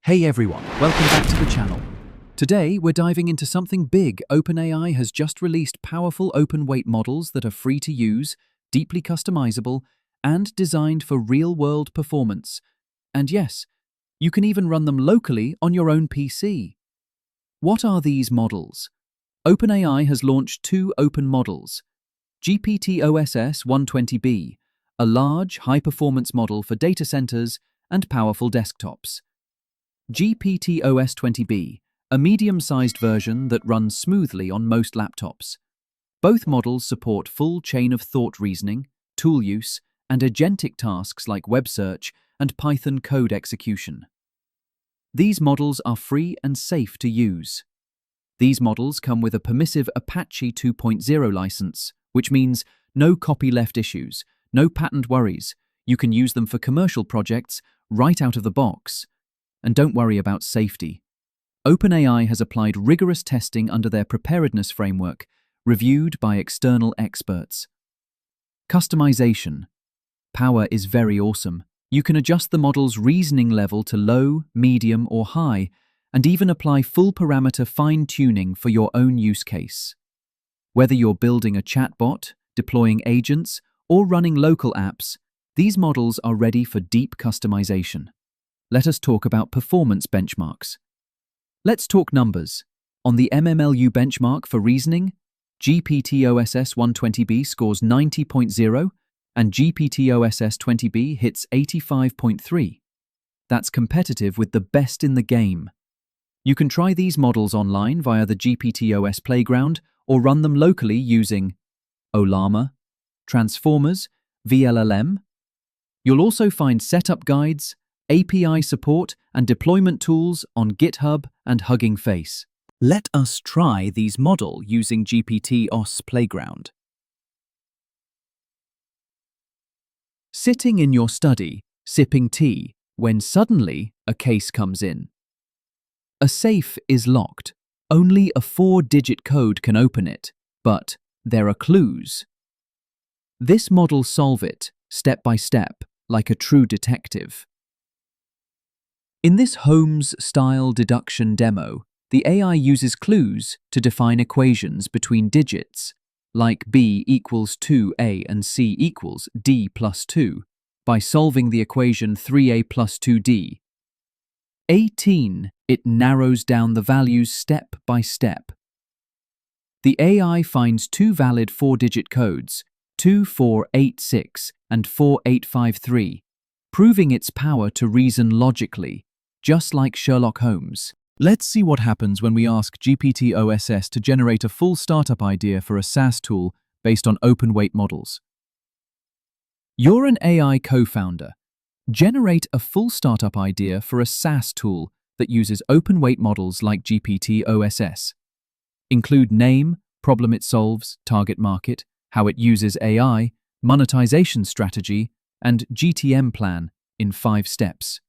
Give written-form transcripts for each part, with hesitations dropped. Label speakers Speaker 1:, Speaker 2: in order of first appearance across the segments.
Speaker 1: Hey everyone, welcome back to the channel. Today we're diving into something big. OpenAI has just released powerful open-weight models that are free to use, deeply customizable, and designed for real-world performance. And yes, you can even run them locally on your own PC. What are these models? OpenAI has launched two open models. GPT-OSS 120B, a large, high-performance model for data centers and powerful desktops. GPT-OSS 20B, a medium-sized version that runs smoothly on most laptops. Both models support full chain-of-thought reasoning, tool use, and agentic tasks like web search and Python code execution. These models are free and safe to use. These models come with a permissive Apache 2.0 license, which means no copyleft issues, no patent worries. You can use them for commercial projects right out of the box. And don't worry about safety. OpenAI has applied rigorous testing under their preparedness framework, reviewed by external experts. Customization. Power is very awesome. You can adjust the model's reasoning level to low, medium, or high, and even apply full parameter fine-tuning for your own use case. Whether you're building a chatbot, deploying agents, or running local apps, these models are ready for deep customization. Let us talk about performance benchmarks. Let's talk numbers. On the MMLU benchmark for reasoning, GPT-OSS 120B scores 90.0 and GPT-OSS 20B hits 85.3. That's competitive with the best in the game. You can try these models online via the GPT-OSS playground or run them locally using Ollama, Transformers, VLLM. You'll also find setup guides, API support and deployment tools on GitHub and Hugging Face. Let us try these models using GPT-OSS Playground. Sitting in your study, sipping tea, when suddenly a case comes in. A safe is locked. Only a 4-digit code can open it, but there are clues. This model solves it, step by step, like a true detective. In this Holmes-style deduction demo, the AI uses clues to define equations between digits, like B equals 2A and C equals D plus 2, by solving the equation 3A plus 2D. 18, it narrows down the values step by step. The AI finds two valid 4-digit codes, 2486 and 4853, proving its power to reason logically, just like Sherlock Holmes. Let's see what happens when we ask GPT-OSS to generate a full startup idea for a SaaS tool based on open-weight models. You're an AI co-founder. Generate a full startup idea for a SaaS tool that uses open-weight models like GPT-OSS. Include name, problem it solves, target market, how it uses AI, monetization strategy, and GTM plan in 5 steps.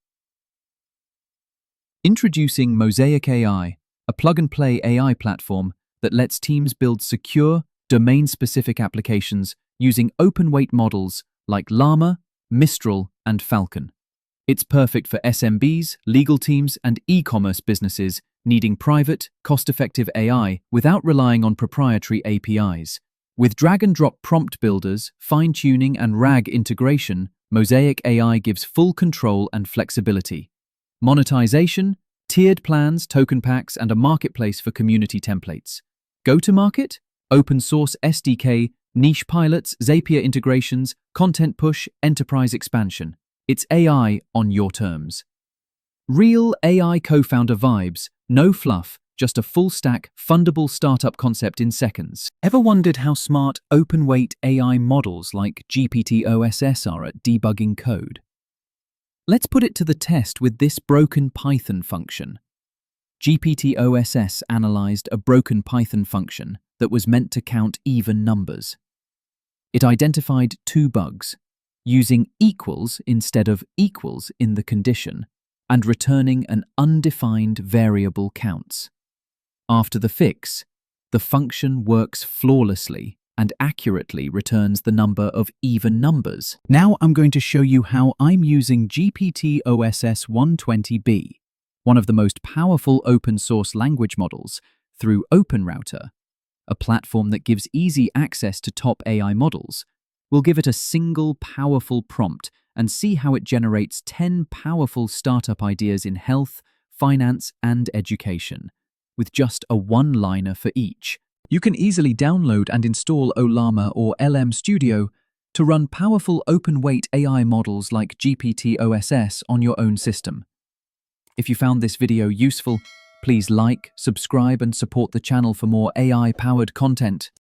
Speaker 1: Introducing Mosaic AI, a plug-and-play AI platform that lets teams build secure, domain-specific applications using open-weight models like Llama, Mistral, and Falcon. It's perfect for SMBs, legal teams, and e-commerce businesses needing private, cost-effective AI without relying on proprietary APIs. With drag-and-drop prompt builders, fine-tuning, and RAG integration, Mosaic AI gives full control and flexibility. Monetization, tiered plans, token packs, and a marketplace for community templates. Go-to-market, open source SDK, niche pilots, Zapier integrations, content push, enterprise expansion. It's AI on your terms. Real AI co-founder vibes, no fluff, just a full-stack, fundable startup concept in seconds. Ever wondered how smart open-weight AI models like GPT-OSS are at debugging code? Let's put it to the test with this broken Python function. GPT-OSS analyzed a broken Python function that was meant to count even numbers. It identified 2 bugs, using equals instead of equals in the condition, and returning an undefined variable counts. After the fix, the function works flawlessly and accurately returns the number of even numbers. Now I'm going to show you how I'm using GPT-OSS 120B. one of the most powerful open-source language models, through OpenRouter, a platform that gives easy access to top AI models. We'll give it a single powerful prompt and see how it generates 10 powerful startup ideas in health, finance, and education, with just a one-liner for each. You can easily download and install Ollama or LM Studio to run powerful open-weight AI models like GPT-OSS on your own system. If you found this video useful, please like, subscribe, and support the channel for more AI-powered content.